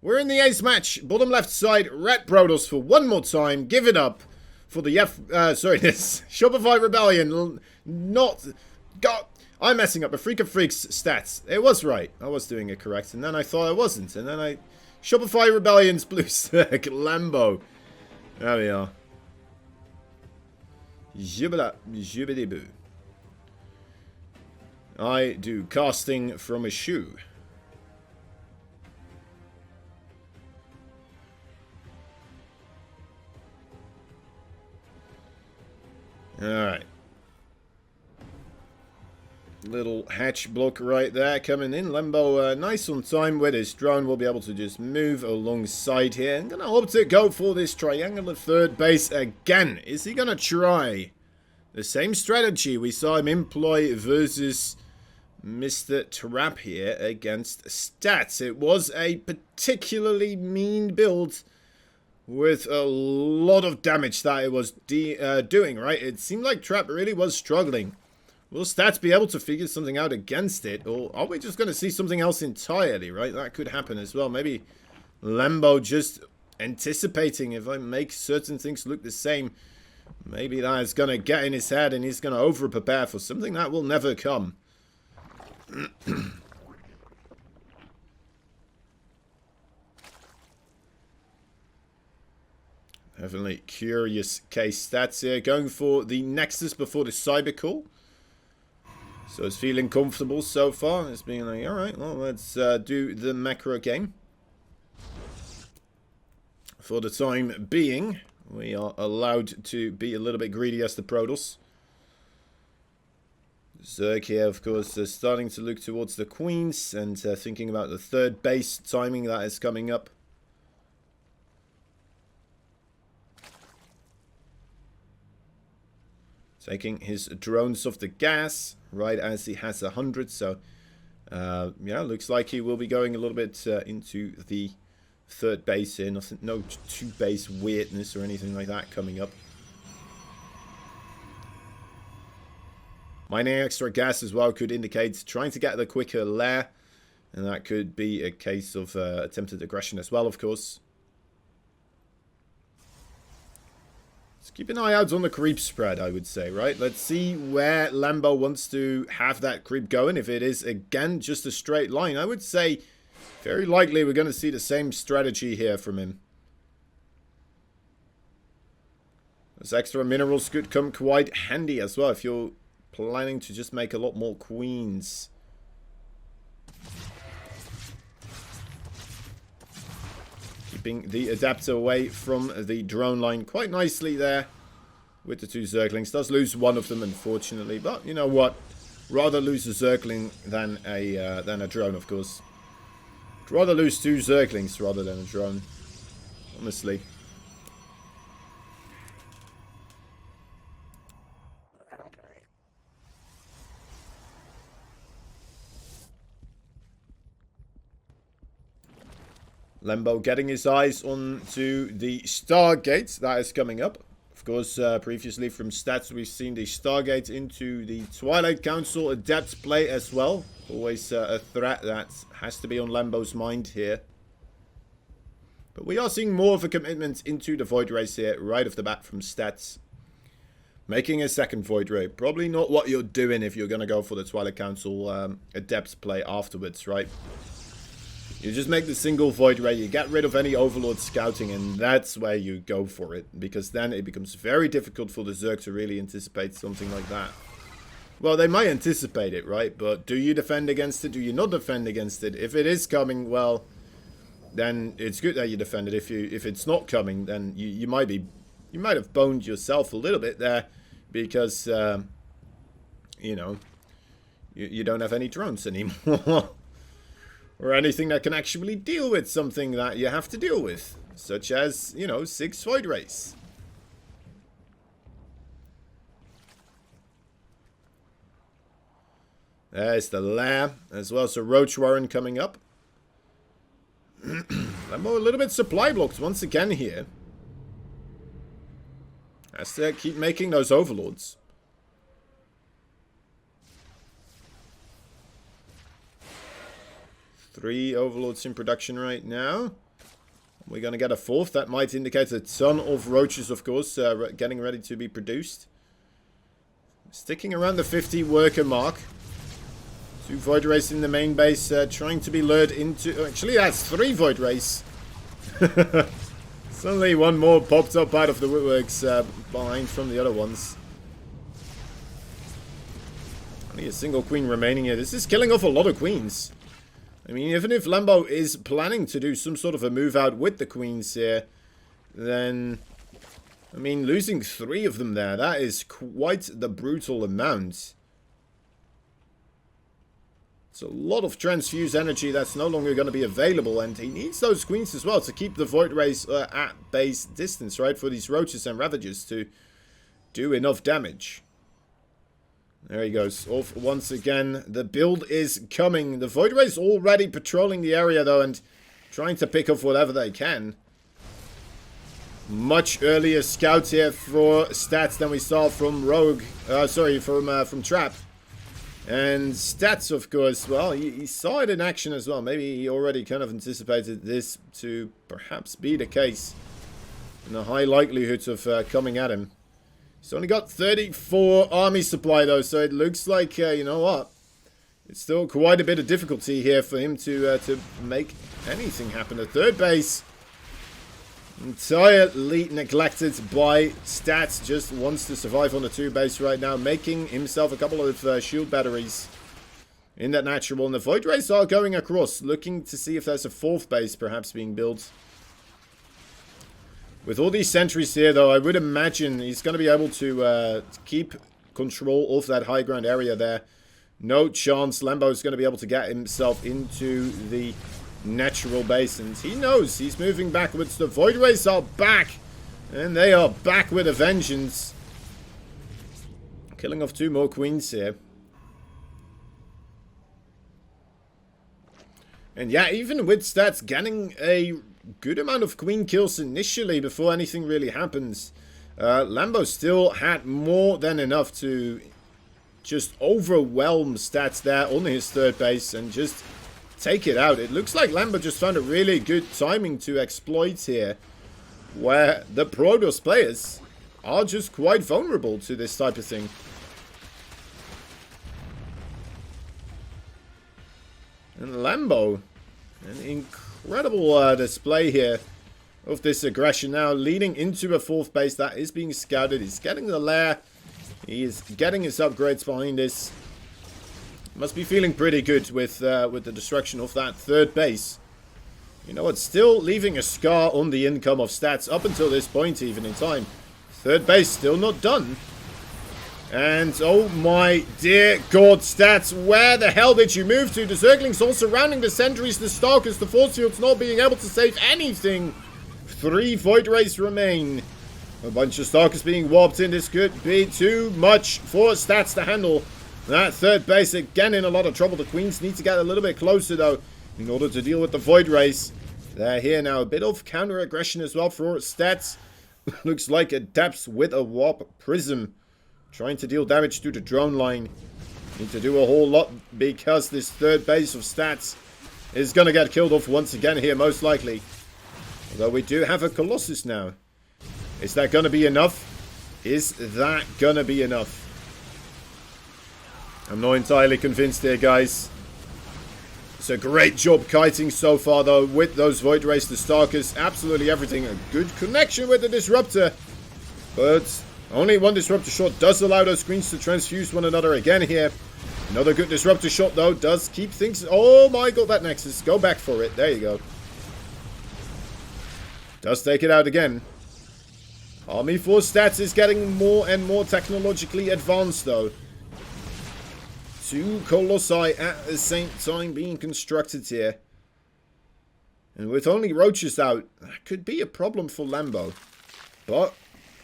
We're in the ace match. Bottom left side, red Protoss for one more time. Give it up for the this Shopify Rebellion. Not... God, I'm messing up. A Freak of Freaks stats. It was right. I was doing it correct. And then I thought I wasn't. And then I... Shopify Rebellion's blue Zerg. Lambo. There we are. Jibba jibbity boo. I do casting from a shoe. Alright. Little hatch block right there coming in. Lambo nice on time with his drone. Will be able to just move alongside here. I'm going to hope to go for this triangular third base again. Is he going to try the same strategy we saw him employ versus Mr. Trap here against Stats? It was a particularly mean build with a lot of damage that it was doing, right? It seemed like Trap really was struggling. Will Stats be able to figure something out against it? Or are we just going to see something else entirely, right? That could happen as well. Maybe Lambo just anticipating if I make certain things look the same. Maybe that is going to get in his head and he's going to over-prepare for something that will never come. Definitely curious case stats here. Going for the Nexus before the Cybercall. So it's feeling comfortable so far. It's being like, alright, well, let's do the macro game. For the time being, we are allowed to be a little bit greedy as the Protoss. Zerg here, of course, starting to look towards the Queens and thinking about the third base timing that is coming up. Taking his drones off the gas right as he has 100. So, yeah, looks like he will be going a little bit into the third base here. Nothing, no two-base weirdness or anything like that coming up. Mining extra gas as well could indicate trying to get the quicker lair. And that could be a case of attempted aggression as well, of course. Let's keep an eye out on the creep spread, I would say, right? Let's see where Lambo wants to have that creep going. If it is, again, just a straight line, I would say very likely we're going to see the same strategy here from him. Those extra minerals could come quite handy as well if you're planning to just make a lot more queens. Keeping the adapter away from the drone line quite nicely there with the two Zerglings. Does lose one of them, unfortunately, but you know what? Rather lose a Zergling than a drone, of course. I'd rather lose two Zerglings rather than a drone, honestly. Lambo getting his eyes onto the Stargate that is coming up. Of course, previously from stats, we've seen the Stargate into the Twilight Council Adept play as well. Always a threat that has to be on Lambo's mind here. But we are seeing more of a commitment into the Void Race here right off the bat from stats. Making a second Void Ray. Probably not what you're doing if you're going to go for the Twilight Council Adept play afterwards, right? You just make the single Void Ray, you get rid of any Overlord scouting, and that's where you go for it. Because then it becomes very difficult for the Zerg to really anticipate something like that. Well, they might anticipate it, right? But do you defend against it? Do you not defend against it? If it is coming, well, then it's good that you defend it. If it's not coming, then you might have boned yourself a little bit there. Because, you know, you don't have any drones anymore. Or anything that can actually deal with something that you have to deal with. Such as, you know, 6 Void Rays. There's the lair as well. So Roach Warren coming up. Lambo a little bit supply blocked once again here. Has to keep making those Overlords. Three Overlords in production right now. We're going to get a fourth. That might indicate a ton of roaches, of course, getting ready to be produced. Sticking around the 50 worker mark. 2 Void Race in the main base, trying to be lured into... Actually, that's 3 Void Race. Suddenly one more popped up out of the woodworks behind from the other ones. Only a single queen remaining here. This is killing off a lot of queens. I mean, even if Lambo is planning to do some sort of a move out with the queens here, then, I mean, losing 3 of them there, that is quite the brutal amount. It's a lot of transfuse energy that's no longer going to be available, and he needs those queens as well to keep the Void Race at base distance, right, for these Roaches and Ravagers to do enough damage. There he goes, off once again. The build is coming. The Void Race already patrolling the area, though, and trying to pick up whatever they can. Much earlier scout here for Stats than we saw from Rogue. From Trap. And Stats, of course, well, he saw it in action as well. Maybe he already kind of anticipated this to perhaps be the case. And a high likelihood of coming at him. He's only got 34 army supply, though, so it looks like, you know what? It's still quite a bit of difficulty here for him to make anything happen. The third base, entirely neglected by Stats, just wants to survive on the 2 base right now, making himself a couple of shield batteries in that natural. And the Void Race are going across, looking to see if there's a 4th base perhaps being built. With all these sentries here, though, I would imagine he's going to be able to keep control of that high ground area there. No chance Lambo's going to be able to get himself into the natural base. And he knows he's moving backwards. The Void Race are back. And they are back with a vengeance. Killing off 2 more queens here. And yeah, even with Stats getting a good amount of queen kills initially before anything really happens, Lambo still had more than enough to just overwhelm Stats there on his 3rd base and just take it out. It looks like Lambo just found a really good timing to exploit here, where the Protoss players are just quite vulnerable to this type of thing. And Lambo, an incredible display here of this aggression now, leading into a 4th base that is being scouted. He's getting the lair. He is getting his upgrades behind this. Must be feeling pretty good with the destruction of that 3rd base. You know what? Still leaving a scar on the income of Stats up until this point even in time. 3rd base still not done. And, oh my dear God, Stats, where the hell did you move to? The Zerglings all surrounding the sentries, the Stalkers, the Force Fields not being able to save anything. 3 Void Rays remain. A bunch of Stalkers being warped in. This could be too much for Stats to handle. That 3rd base again in a lot of trouble. The Queens need to get a little bit closer, though, in order to deal with the Void Rays. They're here now. A bit of counter-aggression as well for Stats. Looks like Adepts with a Warp Prism. Trying to deal damage to the drone line. Need to do a whole lot because this 3rd base of Stats is going to get killed off once again here, most likely. Although we do have a Colossus now. Is that going to be enough? Is that going to be enough? I'm not entirely convinced here, guys. It's a great job kiting so far, though, with those Void Rays, the Stalkers, absolutely everything. A good connection with the Disruptor. But only one Disruptor shot does allow those Queens to transfuse one another again here. Another good Disruptor shot, though, does keep things... Oh my God, that Nexus. Go back for it. There you go. Does take it out again. Army Force Stats is getting more and more technologically advanced, though. 2 Colossi at the same time being constructed here. And with only Roaches out, that could be a problem for Lambo. But,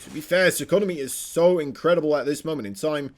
to be fair, his economy is so incredible at this moment in time.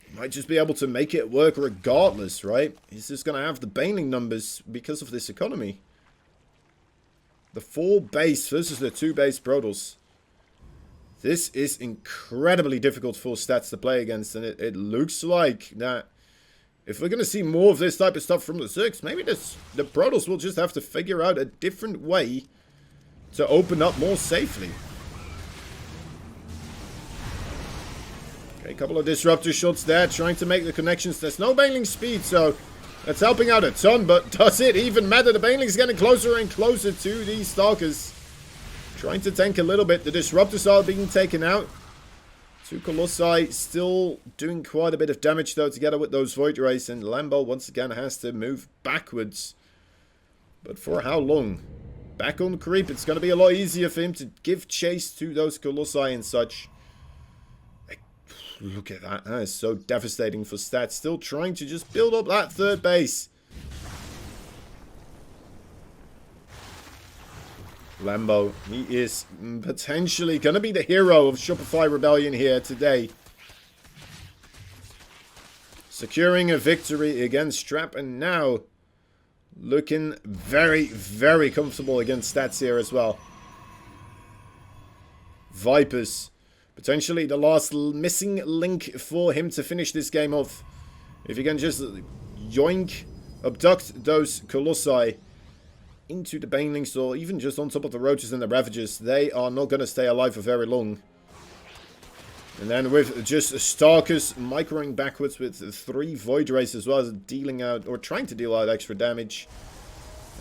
He might just be able to make it work regardless, right? He's just going to have the Baneling numbers because of this economy. The 4 base versus the 2 base Protoss. This is incredibly difficult for Stats to play against, and it looks like that if we're going to see more of this type of stuff from the Zergs, maybe the Protoss will just have to figure out a different way to open up more safely. Okay, a couple of disruptor shots there, trying to make the connections. There's no Baneling speed, so that's helping out a ton, but does it even matter? The Baneling's getting closer and closer to these Stalkers. Trying to tank a little bit. The disruptors are being taken out. 2 Colossi still doing quite a bit of damage though together with those Void Rays, and Lambo once again has to move backwards. But for how long? Back on creep, it's going to be a lot easier for him to give chase to those Colossi and such. Look at that. That is so devastating for Stats. Still trying to just build up that third base. Lambo, he is potentially going to be the hero of Shopify Rebellion here today. Securing a victory against Trap, and now looking very, very comfortable against Stats here as well. Vipers, potentially the last missing link for him to finish this game off. If he can just yoink, abduct those Colossi into the Banelings, or even just on top of the Roaches and the Ravagers, they are not going to stay alive for very long. And then with just Stalkers microing backwards with 3 Void Rays as well, as dealing out, or trying to deal out extra damage.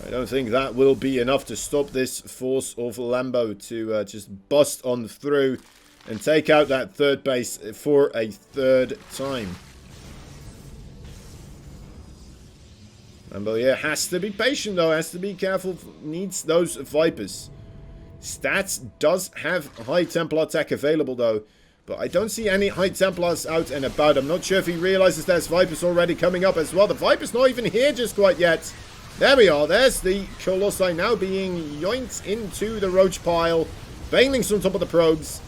I don't think that will be enough to stop this force of Lambo to just bust on through and take out that third base for a third time. Lambo, yeah, has to be patient though, has to be careful, needs those Vipers. Stats does have High Templar tech available though, but I don't see any High Templars out and about. I'm not sure if he realizes there's Vipers already coming up as well. The Viper's not even here just quite yet. There we are, there's the Colossi now being yoinked into the Roach pile. Banelings on top of the probes.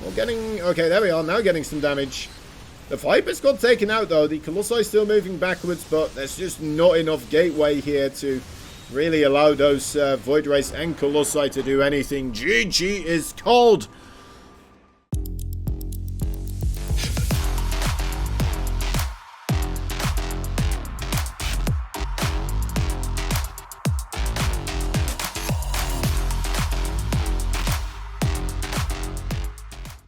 Well, okay, there we are, now getting some damage. The Vipers got taken out though. The Colossi still moving backwards, but there's just not enough gateway here to really allow those Void Rays and Colossi to do anything. GG is called